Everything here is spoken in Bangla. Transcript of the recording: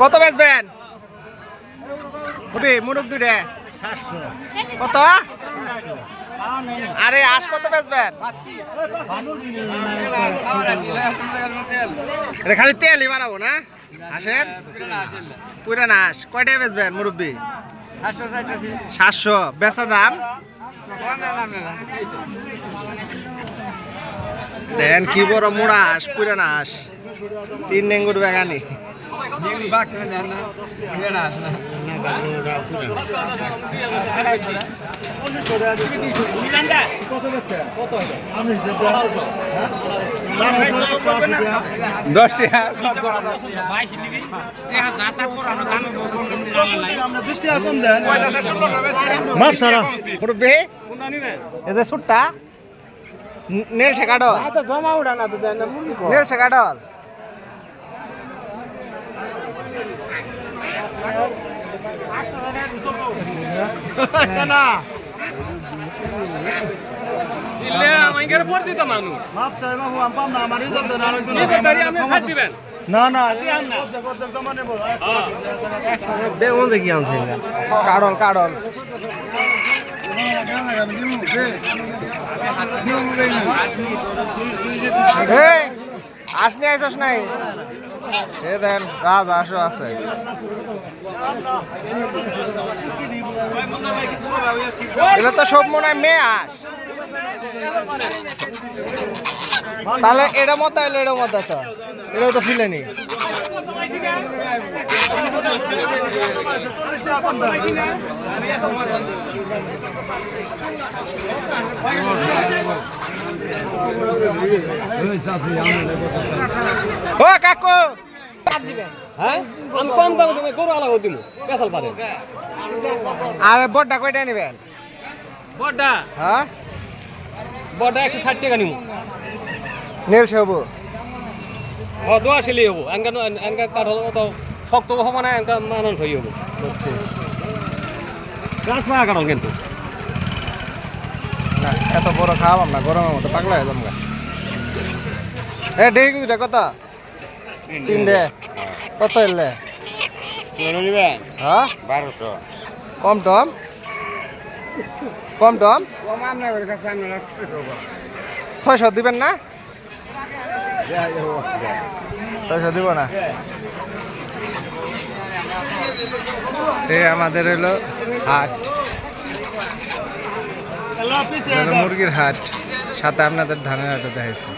কত বেচবেন মুরুখ দুইটা কত? আরে আস কত বেচবেন? এটা খালি তেলই বানাবো না? আসেন পুরান আস কয়টায় বেচবেন মুরব্বী? 700 বেচা দাম দেন কি বড় মোড়া আস পুরান আস 3 নেঙ্গুর বেগানি সুটটা নেল শেখাডল জমা উঠা না নেল শেখাডল পরিচিত মানুষ না না কাডল কাডল আসনি আইসস নাই এ দেন রাজ আসো আছে এগুলো তো সব মনে হয় মেয়ে আস তাহলে এটা মতো এলো এটা মতো তো এটাও তো ফিলেনি ও কাকু আমি কম দামে তুমি গরু আলাদা দিব পেছাল পারে আর বড়টা কয়টা নেবেন? বড়টা হ্যাঁ বড়টা 160 টাকা নিব নেল সেবু ও দোয়া ছেলে হবো এনকা কাঠ হলো তো শক্ত হবো না এনকা মানুষ হয়ে হবো বুঝছি গাছ পাকা কাঠল কিন্তু না এত বড় খাওয়াম না গরমের মতো পাগলা হয়ে যাবো এ ডেহি দুটা কত? 3 কত এলে? হ্যাঁ 1200 কম টম কম টম 600 দিবেন না? 600 দিব না আমাদের হলো হাট মুরগির হাট সাথে আপনাদের ধানের হাটও দেখাইছি।